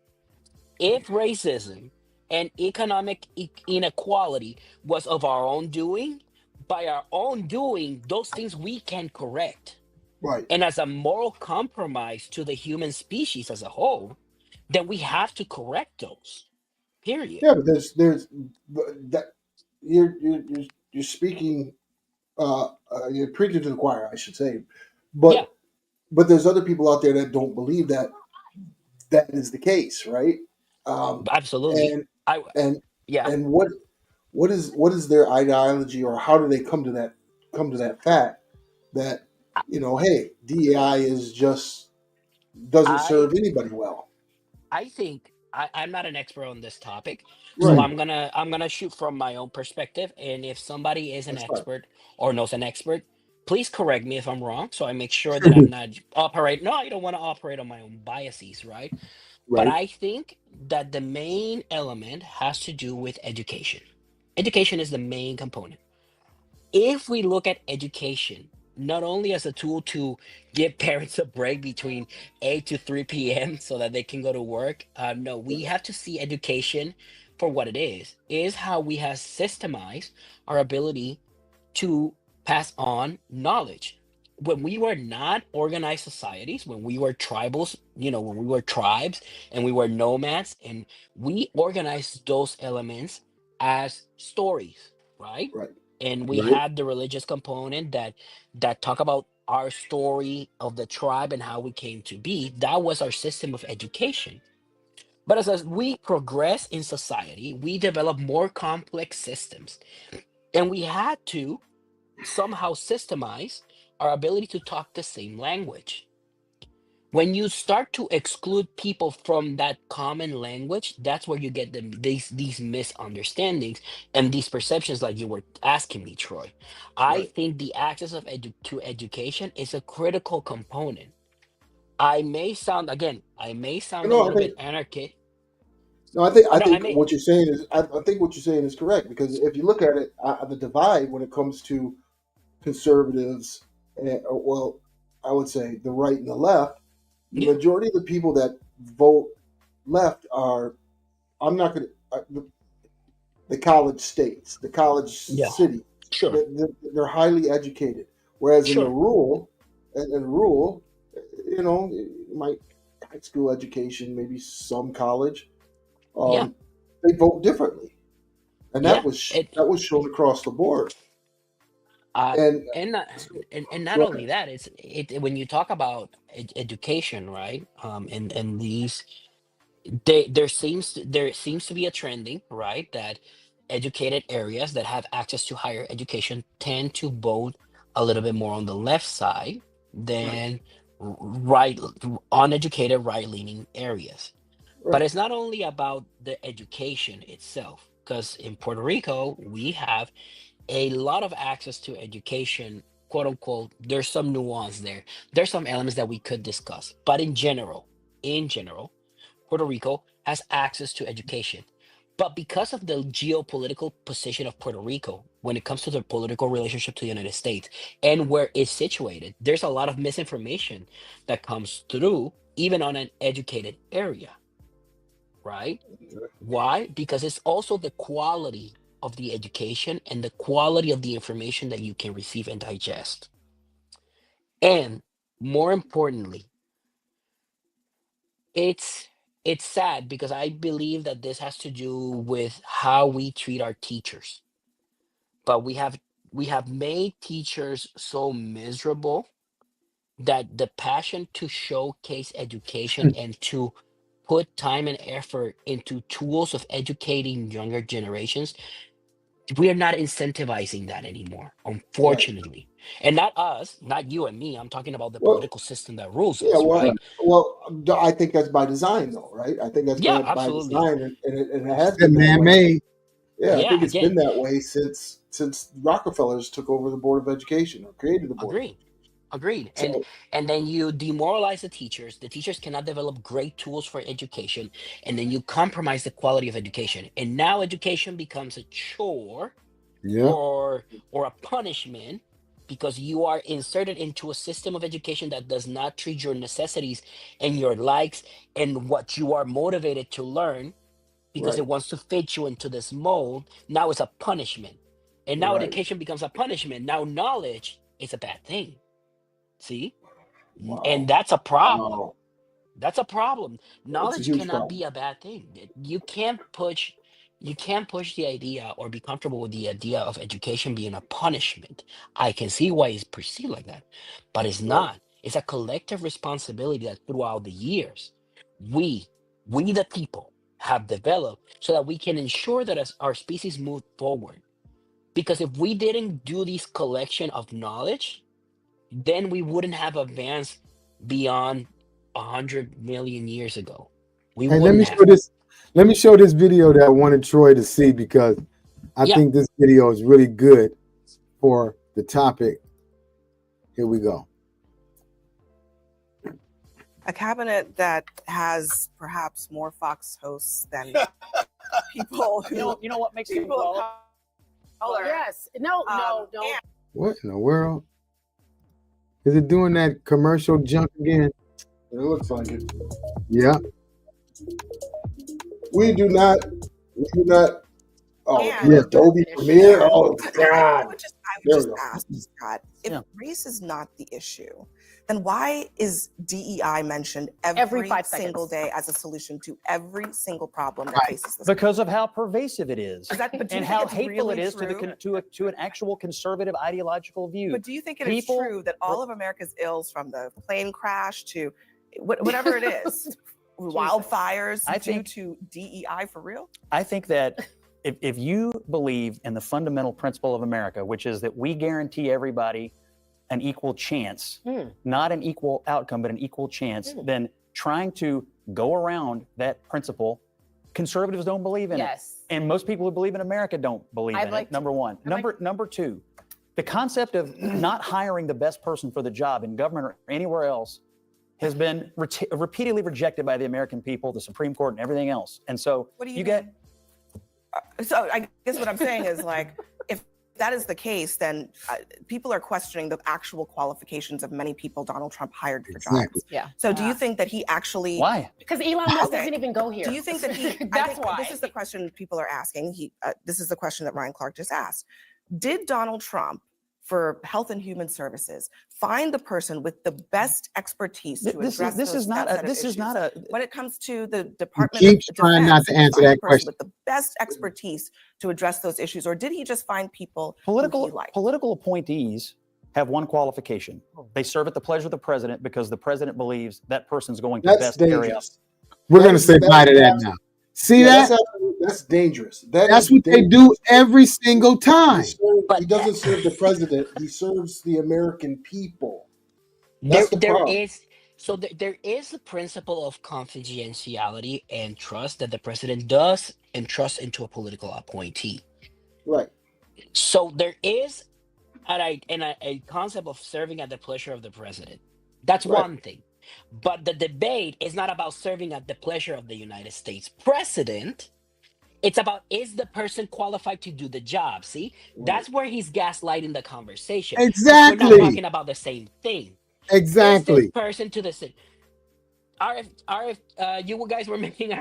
If racism and economic inequality was of our own doing, by our own doing, those things we can correct. Right. And as a moral compromise to the human species as a whole, then we have to correct those. Period. Yeah, but there's but that you're speaking you're preaching to the choir, I should say. But Yeah. but there's other people out there that don't believe that is the case, right? Absolutely. And I and yeah. and what is their ideology, or how do they come to that fact that hey, DEI is just doesn't I serve anybody well. I think I'm not an expert on this topic, so Right. I'm gonna shoot from my own perspective. And if somebody is an That's fine. expert or knows an expert, please correct me if I'm wrong, so I make sure that I'm not operate. No, I don't want to operate on my own biases, right? But Right. I think that the main element has to do with education. Education is the main component. If we look at education not only as a tool to give parents a break between 8 to 3 p.m. so that they can go to work, no, we have to see education for what it is how we have systemized our ability to pass on knowledge. When we were not organized societies, when we were tribals, when we were tribes and we were nomads, and we organized those elements as stories, right? Right. And we Right. had the religious component that talk about our story of the tribe and how we came to be. That was our system of education. But as we progress in society, we develop more complex systems, and we had to somehow systemize our ability to talk the same language. When you start to exclude people from that common language, that's where you get these misunderstandings and these perceptions, like you were asking me, Troy. I Right. think the access to education is a critical component. I may sound a No, I little think bit anarchic. no, I think Oh, I no, I think may. what you're saying is I think what you're saying is correct, because if you look at it, the divide when it comes to conservatives, well, I would say the right and the left, the Yeah, majority of the people that vote left are, I'm not going to, the college states, the college yeah, cities. sure, They're highly educated, whereas in the sure, rural, in rural, you know, my high school education, maybe some college, yeah, um, they vote differently, and yeah. that was shown across the board. Uh, And and not so, and not go only ahead. that, when you talk about education, right? And these there seems to be a trending, right, that educated areas that have access to higher education tend to vote a little bit more on the left side Right, than right uneducated right leaning areas. But right, it's not only about the education itself, because in Puerto Rico we have a lot of access to education, quote unquote. There's some nuance there. There's some elements that we could discuss, but in general, Puerto Rico has access to education. But because of the geopolitical position of Puerto Rico when it comes to the political relationship to the United States and where it's situated, there's a lot of misinformation that comes through, even on an educated area, right? Why? Because it's also the quality of the education and the quality of the information that you can receive and digest. And more importantly, it's it's sad because I believe that this has to do with how we treat our teachers. But we have made teachers so miserable that the passion to showcase education and to put time and effort into tools of educating younger generations, we are not incentivizing that anymore, right. unfortunately. And not us, not you and me. I'm talking about the Well, political system that rules yeah, us, well, right? Right. well, I think that's by design, though, right? I think that's Yeah, by absolutely. design, and it has That been that man way. made. Yeah, I Yeah, think it's been again, that way since Rockefellers took over the Board of Education or created the Board of agreed. Education. Agreed. And So, and then you demoralize the teachers. The teachers cannot develop great tools for education, and then you compromise the quality of education. And now education becomes a chore Yeah. or a punishment because you are inserted into a system of education that does not treat your necessities and your likes and what you are motivated to learn, because right, it wants to fit you into this mold. Now it's a punishment. And now right. education becomes a punishment. Now knowledge is a bad thing. See? And Wow, that's a problem. wow, That's a problem. it's a Knowledge huge cannot problem. be a bad thing. You can't push the idea or be comfortable with the idea of education being a punishment. I can see why it's perceived like that, but it's Right, not. It's a collective responsibility that throughout the years, we, we the people, have developed so that we can ensure that as our species move forward. Because if we didn't do this collection of knowledge, then we wouldn't have advanced beyond 100 million years ago. We Hey, let wouldn't me show have. this. Let me show this video that I wanted Troy to see because I Yeah. think this video is really good for the topic. Here we go. A cabinet that has perhaps more Fox hosts than people who You know what makes him people of qualify? color. Yes. No, Um, don't. What in the world? Is it doing that commercial junk again? it looks like it. Yeah. We do not Oh, And- Adobe Premiere. Oh God. I would just There we ask, Scott, if Yeah. race is not the issue, then why is DEI mentioned every 5 single seconds. day as a solution to every single problem that Right. faces this? Because of how pervasive it is, Is that, but do you and think how it's hateful really it is true? to an actual conservative ideological view. But do you think it is People- true that all of America's ills, from the plane crash to whatever it is, wildfires, I due think- to DEI for real? I think that if you believe in the fundamental principle of America, which is that we guarantee everybody an equal chance, not an equal outcome, but an equal chance, then trying to go around that principle, conservatives don't believe in it. Yes. And most people who believe in America don't believe I'd in like it, to- number one. Number two, the concept of not hiring the best person for the job in government or anywhere else has been repeatedly rejected by the American people, the Supreme Court, and everything else. And so What do you get mean? So I guess what I'm saying is, like, if that is the case, then people are questioning the actual qualifications of many people Donald Trump hired for Exactly. jobs. Yeah. So do you think that he actually? why? Because Elon Musk Okay. doesn't even go here. Do you think that he? I That's think why. This is the question people are asking. This is the question that Ryan Clark just asked. Did Donald Trump, for Health and Human Services, find the person with the best expertise to This address is not that set a of this is issues? not a When it comes to the Department keeps of trying not Defense, to did he answer find that the person question. with the best expertise to address those issues, or did he just find people who he liked? political appointees have one qualification. They serve at the pleasure of the president because the president believes that person's going to That's best carry out. dangerous. We're going to That's- say bye to that that's- now. See Yeah, that? that's dangerous. That's That's what they do every single time. He doesn't serve the president. He serves the American people. There, That's the there problem. is so there is the principle of confidentiality and trust that the president does entrust into a political appointee. Right. So there is a concept of serving at the pleasure of the president. That's Right. one thing. But the debate is not about serving at the pleasure of the United States president. It's about, is the person qualified to do the job? See, that's where he's gaslighting the conversation. 'Cause we're Exactly. not talking about the same thing. Is Exactly. this person to the same? You guys were making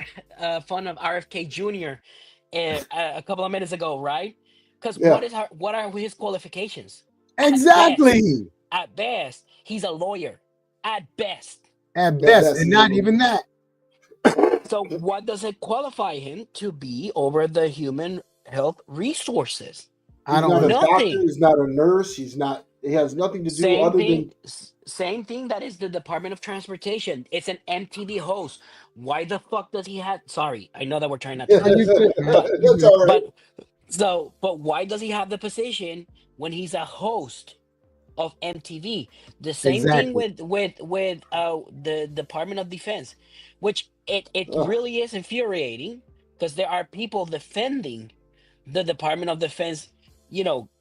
fun of RFK Jr. A couple of minutes ago, right? Because Yeah. what are his qualifications? Exactly. At best, he's a lawyer. At best. At At best, best, and not he's a- even that. So what does it qualify him to be over the human health resources? I He's don't not a know. Nothing. doctor. He's not a nurse. He's not. He has nothing to do Same other thing. than. Same thing. That is the Department of Transportation. It's an MTV host. Why the fuck does he have? Sorry, I know that we're trying not to. No, you good, man. That's all right. But why does he have the position when he's a host of MTV? The same thing Exactly. with the Department of Defense, which it Ugh. really is infuriating because there are people defending the Department of Defense,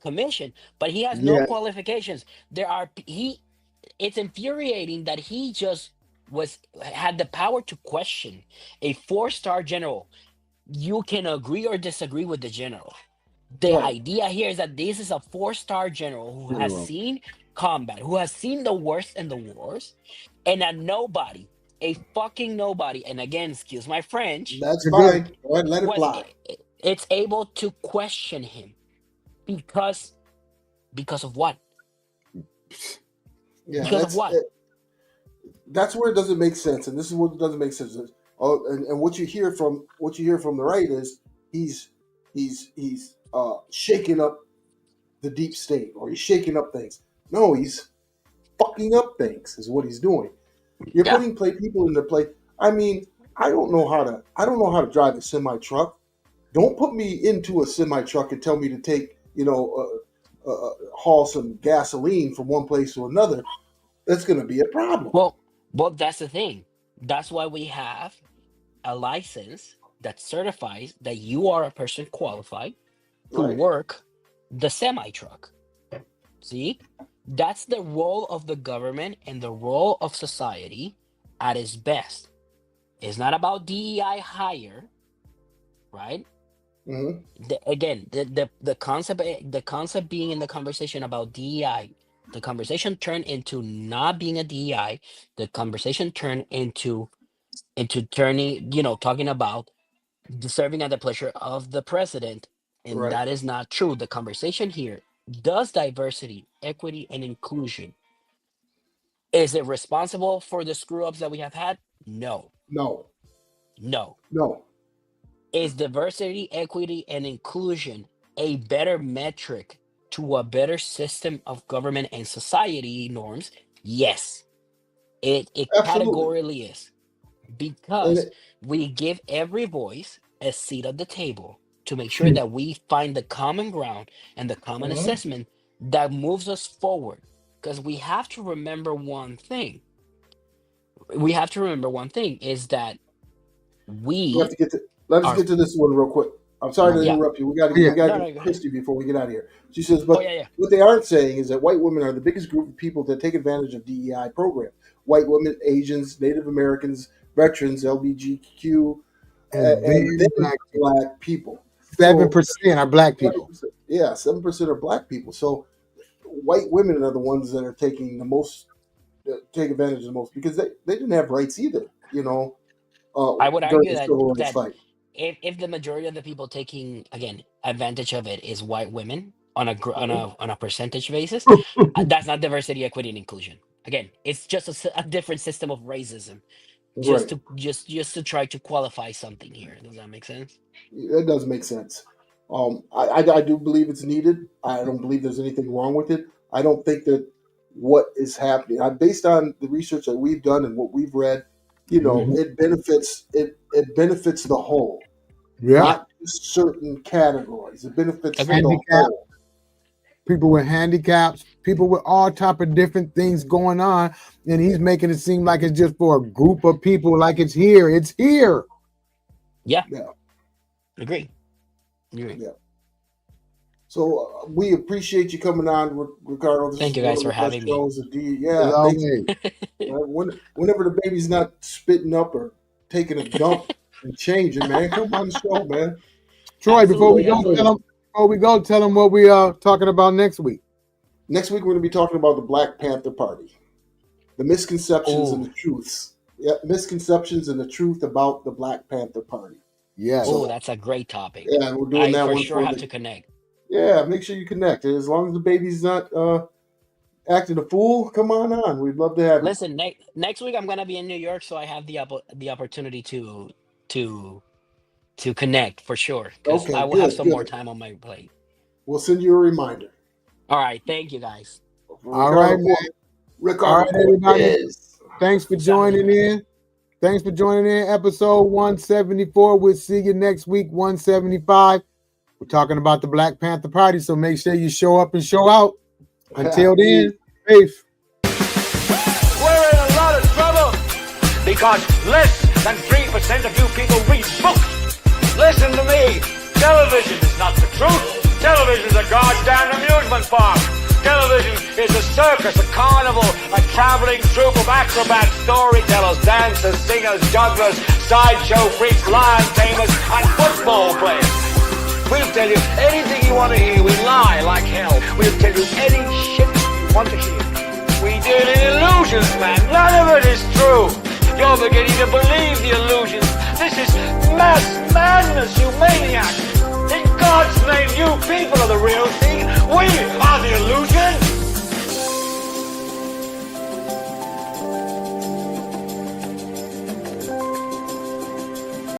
commission, but he has no Yeah. qualifications. It's infuriating that he just had the power to question a 4-star general. You can agree or disagree with the general. The Right. idea here is that this is a 4-star general who has seen combat, who has seen the worst and the worst, and a fucking nobody, and again, excuse my French, That's You're fine. good. Go ahead, let it was fly. it's able to question him because of what? Yeah, Because of what? That's where it doesn't make sense, and this is what doesn't make sense. And what you hear from the right is he's shaking up the deep state, or he's shaking up things. No, he's fucking up things is what he's doing. You're Yeah. putting people in their place. I mean, I don't know how to drive a semi truck. Don't put me into a semi truck and tell me to take haul some gasoline from one place to another. That's going to be a problem. Well, that's the thing. That's why we have a license that certifies that you are a person qualified to Right. work the semi truck. See, that's the role of the government and the role of society at its best. It's not about DEI hire, right? Mhm. The concept being in the conversation about DEI, the conversation turned into not being a DEI. The conversation turned into turning, talking about serving at the pleasure of the president. And Right. that is not true. The conversation here, does diversity, equity, and inclusion, is it responsible for the screw ups that we have had? No. No. No. No. Is diversity, equity, and inclusion a better metric to a better system of government and society norms? Yes. It Absolutely. categorically is. And Because it, we give every voice a seat at the table to make sure that we find the common ground and the common assessment that moves us forward. Because we have to remember one thing. We have to remember one thing is that we have we to get to. Let us are, get to this one real quick. I'm sorry to yeah. interrupt you. We got to Yeah. we got No, to no, get go ahead. Christy before we get out of here. She says, Oh, but yeah, yeah. what they aren't saying is that white women are the biggest group of people that take advantage of DEI program. White women, Asians, Native Americans, veterans, LGBTQ, And and then then black black people. 7% are black people. 7%, yeah, 7% are black people. So white women are the ones that are taking the most, take advantage of the most because they didn't have rights either. You know, I would during argue the that civil rights fight. if the majority of the people taking again advantage of it is white women on a percentage basis, that's not diversity, equity, and inclusion. Again, it's just a different system of racism, Right. just to try to qualify something here. Does that make sense? That does make sense. I do believe it's needed. I don't believe there's anything wrong with it. I don't think that what is happening, based on the research that we've done and what we've read, you know, it benefits the whole, Yeah. not just certain categories. It benefits the Handicap. whole. People with handicaps, people with all type of different things going on, and he's making it seem like it's just for a group of people, like it's here. It's here. Yeah. Yeah. Agree. Yeah. So we appreciate you coming on, Ricardo. This Thank is you one guys of for the best having me. shows of As yeah, always. whenever the baby's not spitting up or taking a dump and changing, man, come on the show, man. Troy, before we Absolutely, go, tell them what we are talking about next week. Next week we're going to be talking about the Black Panther Party, the misconceptions and Oh, the truths. Yeah, misconceptions and the truth about the Black Panther Party. Yes. oh, that's a great topic. Yeah, we're doing I that for one sure for have the. to connect. Yeah, make sure you connect. As long as the baby's not acting a fool, come on. We'd love to have you. Listen, next week I'm gonna be in New York, so I have the opportunity to connect for sure because Okay, I will have good, some more good. time on my plate. We'll send you a reminder. All right, thank you guys. All right, man. Ricardo All right, everybody. Cortez. Thanks for joining in. Thanks for joining in. Episode 174. We'll see you next week, 175. We're talking about the Black Panther Party, so make sure you show up and show out. Until then, peace. We're in a lot of trouble because less than 3% of you people read books. Listen to me. Television is not the truth. Television is a goddamn amusement park. Television is a circus, a carnival, a traveling troupe of acrobats, storytellers, dancers, singers, jugglers, sideshow freaks, lion tamers, and football players. We'll tell you anything you want to hear. We lie like hell. We'll tell you any shit you want to hear. We deal in illusions, man. None of it is true. You're beginning to believe the illusions. This is mass madness, you maniac. In God's name, you people are the real thing. We are the illusion.